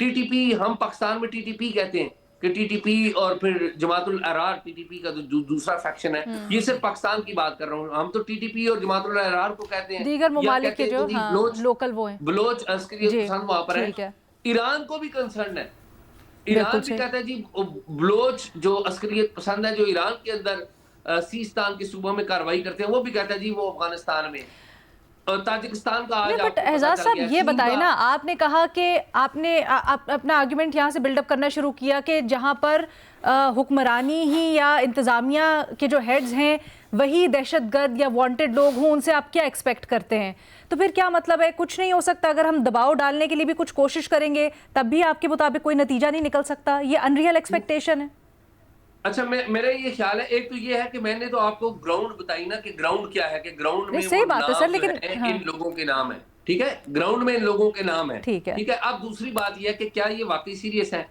T T P ہم پاکستان میں T T P کہتے ہیں کہ ٹی ٹی پی اور پھر جماعت الاحرار ٹی ٹی پی کا دوسرا فیکشن ہے. یہ صرف پاکستان کی بات کر رہا ہوں. ہم تو ٹی ٹی پی اور جماعت الاحرار کو کہتے ہیں, دیگر یا ممالک کہتے کے ہیں جو کہ جی ہاں لوکل وہ ہیں. بلوچ عسکریت جی پسند وہاں پر ہے. ٹھیک ہے, ایران کو بھی کنسرن ہے. بالکل ایران بھی صحیح. کہتا ہے جی بلوچ جو عسکریت پسند ہے جو ایران کے اندر سیستان کے صوبوں میں کارروائی کرتے ہیں, وہ بھی کہتا ہے جی وہ افغانستان میں. اور تاجکستان کا نہیں آج بٹ آپ کو پتا اعزاز چل صاحب گیا, یہ چین بتائیں کا. نا, آپ نے کہا کہ آپ نے اپنا آرگیومنٹ یہاں سے بلڈ اپ کرنا شروع کیا کہ جہاں پر حکمرانی ہی یا انتظامیہ کے جو ہیڈز ہیں وہی دہشت گرد یا وانٹڈ لوگ ہوں, ان سے آپ کیا ایکسپیکٹ کرتے ہیں؟ تو پھر کیا مطلب ہے, کچھ نہیں ہو سکتا؟ اگر ہم دباؤ ڈالنے کے لیے بھی کچھ کوشش کریں گے تب بھی آپ کے مطابق کوئی نتیجہ نہیں نکل سکتا؟ یہ ان ریئل ایکسپیکٹیشن ہے. اچھا, میرا یہ خیال ہے, ایک تو یہ ہے کہ میں نے تو آپ کو گراؤنڈ بتائی نا کہ گراؤنڈ کیا ہے, کہ گراؤنڈ نہیں میں وہ صحیح بات ہے سر, نام جو لیکن ہے ہاں ان لوگوں کے نام ہے. ٹھیک ہے, گراؤنڈ میں ان لوگوں کے نام ہے. ٹھیک ہے, ٹھیک ہے, اب دوسری بات یہ ہے کہ کیا یہ واقعی سیریس ہے.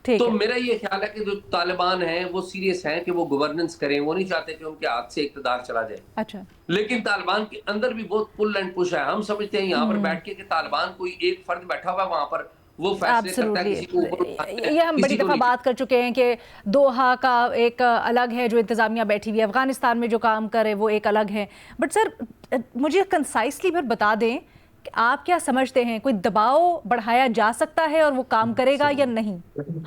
ٹھیک تو ہے. میرا یہ خیال ہے کہ جو طالبان ہیں وہ سیریس ہیں کہ وہ گورننس کریں, وہ نہیں چاہتے کہ ان کے ہاتھ سے اقتدار چلا جائے. اچھا, لیکن طالبان کے اندر بھی بہت پل اینڈ پش ہے. ہم سمجھتے ہیں یہاں پر بیٹھ کے کہ طالبان کوئی ایک فرد بیٹھا ہوا وہاں پر, وہ فیصلے کرتا ہے, ایبسلوٹلی. کسی کو اوپر اٹھاتا ہے, یہ ہم بڑی کسی کو دفعہ نیچے. بات کر چکے ہیں کہ دوحہ کا ایک الگ ہے جو انتظامیہ بیٹھی ہوئی ہے, افغانستان میں جو کام کرے وہ ایک الگ ہے. بٹ سر مجھے کنسائسلی پھر بتا دیں کہ آپ کیا سمجھتے ہیں, کوئی دباؤ بڑھایا جا سکتا ہے اور وہ کام کرے گا یا نہیں,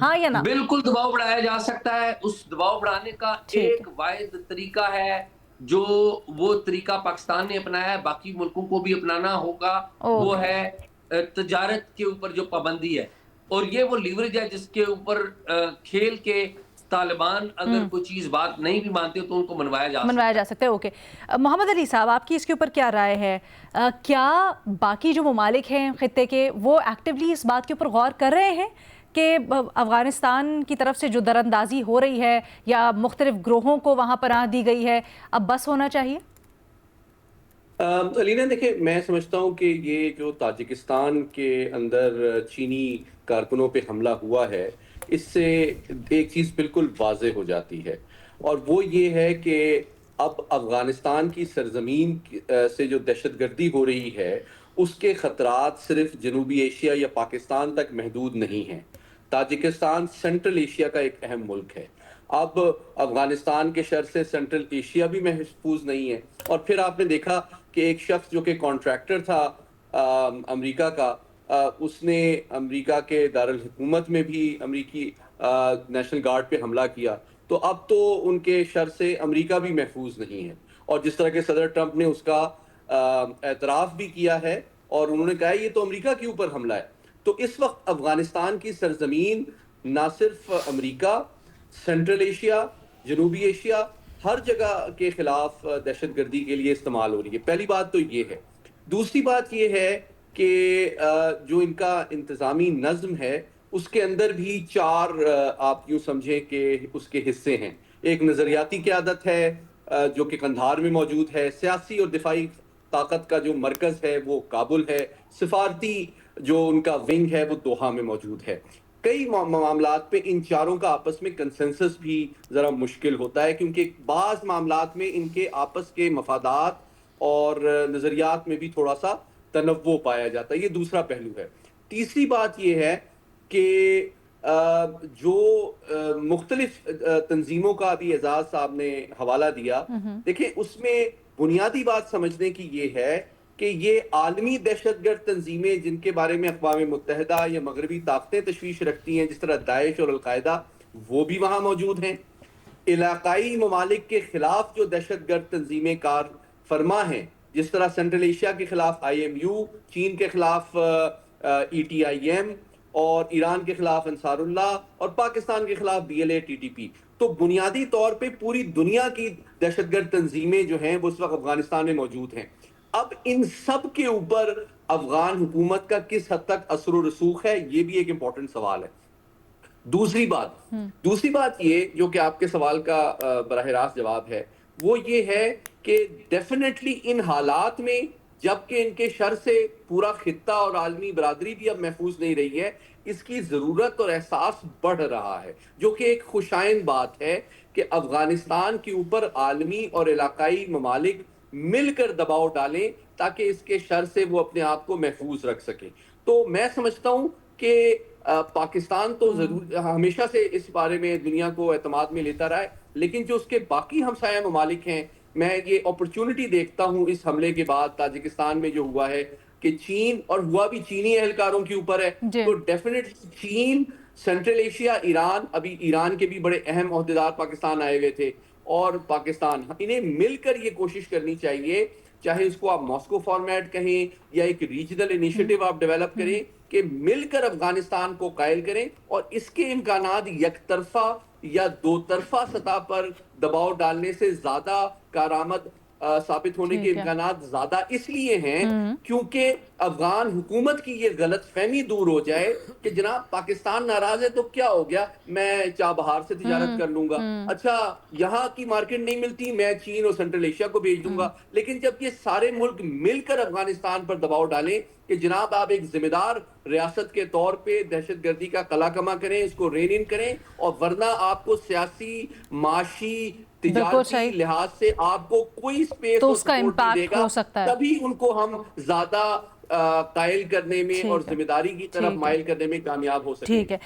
ہاں یا نہ؟ بالکل دباؤ بڑھایا جا سکتا ہے. اس دباؤ بڑھانے کا ٹھیک ہے, ایک واحد طریقہ ہے جو وہ طریقہ پاکستان نے اپنایا ہے, باقی ملکوں کو بھی اپنانا ہوگا. وہ اوکے. ہے تجارت کے اوپر جو پابندی ہے, اور یہ وہ لیوریج ہے جس کے اوپر کھیل کے طالبان اگر کوئی چیز بات نہیں بھی مانتے تو ان کو منوایا جا سکتا ہے. ہے. اوکے, محمد علی صاحب آپ کی اس کے اوپر کیا رائے ہے؟ کیا باقی جو ممالک ہیں خطے کے وہ ایکٹیولی اس بات کے اوپر غور کر رہے ہیں کہ افغانستان کی طرف سے جو دراندازی ہو رہی ہے یا مختلف گروہوں کو وہاں پناہ دی گئی ہے اب بس ہونا چاہیے؟ علینا دیکھیں، میں سمجھتا ہوں کہ یہ جو تاجکستان کے اندر چینی کارکنوں پہ حملہ ہوا ہے, اس سے ایک چیز بالکل واضح ہو جاتی ہے, اور وہ یہ ہے کہ اب افغانستان کی سرزمین سے جو دہشت گردی ہو رہی ہے اس کے خطرات صرف جنوبی ایشیا یا پاکستان تک محدود نہیں ہیں. تاجکستان سینٹرل ایشیا کا ایک اہم ملک ہے. اب افغانستان کے شر سے سینٹرل ایشیا بھی محفوظ نہیں ہے. اور پھر آپ نے دیکھا کہ ایک شخص جو کہ کانٹریکٹر تھا امریکہ کا, اس نے امریکہ کے دارالحکومت میں بھی امریکی نیشنل گارڈ پہ حملہ کیا. تو اب تو ان کے شر سے امریکہ بھی محفوظ نہیں ہے. اور جس طرح کہ صدر ٹرمپ نے اس کا اعتراف بھی کیا ہے اور انہوں نے کہا یہ تو امریکہ کے اوپر حملہ ہے. تو اس وقت افغانستان کی سرزمین نہ صرف امریکہ, سینٹرل ایشیا, جنوبی ایشیا, ہر جگہ کے خلاف دہشت گردی کے لیے استعمال ہو رہی ہے. پہلی بات تو یہ ہے. دوسری بات یہ ہے کہ جو ان کا انتظامی نظم ہے اس کے اندر بھی چار آپ یوں سمجھیں کہ اس کے حصے ہیں. ایک نظریاتی قیادت ہے جو کہ قندھار میں موجود ہے, سیاسی اور دفاعی طاقت کا جو مرکز ہے وہ کابل ہے, سفارتی جو ان کا ونگ ہے وہ دوحہ میں موجود ہے. کئی معاملات پہ ان چاروں کا آپس میں کنسنسس بھی ذرا مشکل ہوتا ہے, کیونکہ بعض معاملات میں ان کے آپس کے مفادات اور نظریات میں بھی تھوڑا سا تنوع پایا جاتا ہے. یہ دوسرا پہلو ہے. تیسری بات یہ ہے کہ جو مختلف تنظیموں کا بھی اعزاز صاحب نے حوالہ دیا, دیکھیں اس میں بنیادی بات سمجھنے کی یہ ہے کہ یہ عالمی دہشت گرد تنظیمیں جن کے بارے میں اقوام متحدہ یا مغربی طاقتیں تشویش رکھتی ہیں, جس طرح داعش اور القاعدہ, وہ بھی وہاں موجود ہیں. علاقائی ممالک کے خلاف جو دہشت گرد تنظیمیں کار فرما ہیں, جس طرح سینٹرل ایشیا کے خلاف IMU, چین کے خلاف ETIM, اور ایران کے خلاف انصار اللہ, اور پاکستان کے خلاف BLA TTP. تو بنیادی طور پہ پوری دنیا کی دہشت گرد تنظیمیں جو ہیں وہ اس وقت افغانستان میں موجود ہیں. اب ان سب کے اوپر افغان حکومت کا کس حد تک اثر و رسوخ ہے, یہ بھی ایک امپورٹنٹ سوال ہے. دوسری بات یہ جو کہ آپ کے سوال کا براہ راست جواب ہے, وہ یہ ہے کہ ڈیفینیٹلی ان حالات میں جبکہ ان کے شر سے پورا خطہ اور عالمی برادری بھی اب محفوظ نہیں رہی ہے, اس کی ضرورت اور احساس بڑھ رہا ہے, جو کہ ایک خوشائن بات ہے کہ افغانستان کے اوپر عالمی اور علاقائی ممالک مل کر دباؤ ڈالیں تاکہ اس کے شر سے وہ اپنے آپ کو محفوظ رکھ سکیں. تو میں سمجھتا ہوں کہ پاکستان تو ضرور ہمیشہ سے اس بارے میں دنیا کو اعتماد میں لیتا رہا ہے، لیکن جو اس کے باقی ہمسایہ ممالک ہیں، میں یہ اپرچونٹی دیکھتا ہوں اس حملے کے بعد تاجکستان میں جو ہوا ہے کہ چین، اور ہوا بھی چینی اہلکاروں کے اوپر ہے، تو ڈیفینیٹلی چین، سینٹرل ایشیا، ایران، ابھی ایران کے بھی بڑے اہم عہدیدار پاکستان آئے ہوئے تھے، اور پاکستان، انہیں مل کر یہ کوشش کرنی چاہیے، چاہے اس کو آپ ماسکو فارمیٹ کہیں یا ایک ریجنل انیشیٹو آپ ڈیولپ کریں، کہ مل کر افغانستان کو قائل کریں، اور اس کے امکانات یک طرفہ یا دو طرفہ سطح پر دباؤ ڈالنے سے زیادہ کارآمد ثابت ہونے کے امکانات زیادہ اس لیے ہیں کیونکہ افغان حکومت کی یہ غلط فہمی دور ہو جائے کہ جناب پاکستان ناراض ہے تو کیا ہو گیا، میں چابہار سے تجارت کر لوں گا، اچھا یہاں کی مارکیٹ نہیں ملتی، میں چین اور سینٹرل ایشیا کو بھیج دوں گا۔ لیکن جب یہ سارے ملک مل کر افغانستان پر دباؤ ڈالیں کہ جناب آپ ایک ذمہ دار ریاست کے طور پہ دہشت گردی کا قلع کما کریں، اس کو رین ان کریں، اور ورنہ آپ کو سیاسی، معاشی، تجارتی لحاظ سے آپ کو کوئی سپیس تو اور اس کا سپورٹ نہیں دے امپیکٹ گا، ہو سکتا ہے، تبھی ان کو ہم زیادہ قائل کرنے میں اور ذمہ داری کی طرف مائل کرنے میں کامیاب ہو سکیں گے۔ ٹھیک ہے۔